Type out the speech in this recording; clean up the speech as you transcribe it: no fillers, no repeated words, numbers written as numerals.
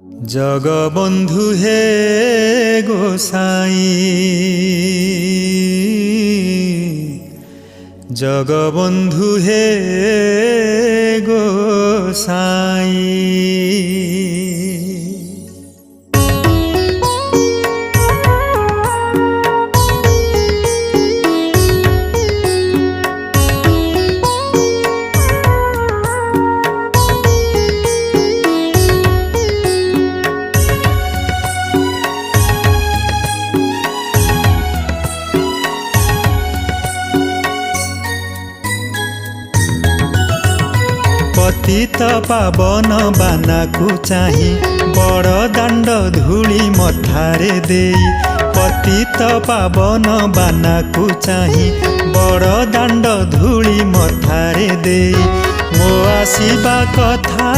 जगबंधु हे गोसाई, जगबंधु हे गोसाई। पतित पावन बानाकु चाही बड़ दाण्ड धूली मथारे देई। पतित पावन बानाकु चाही बड़ दाण्ड धूली मथारे देई। मो आसिबा कथा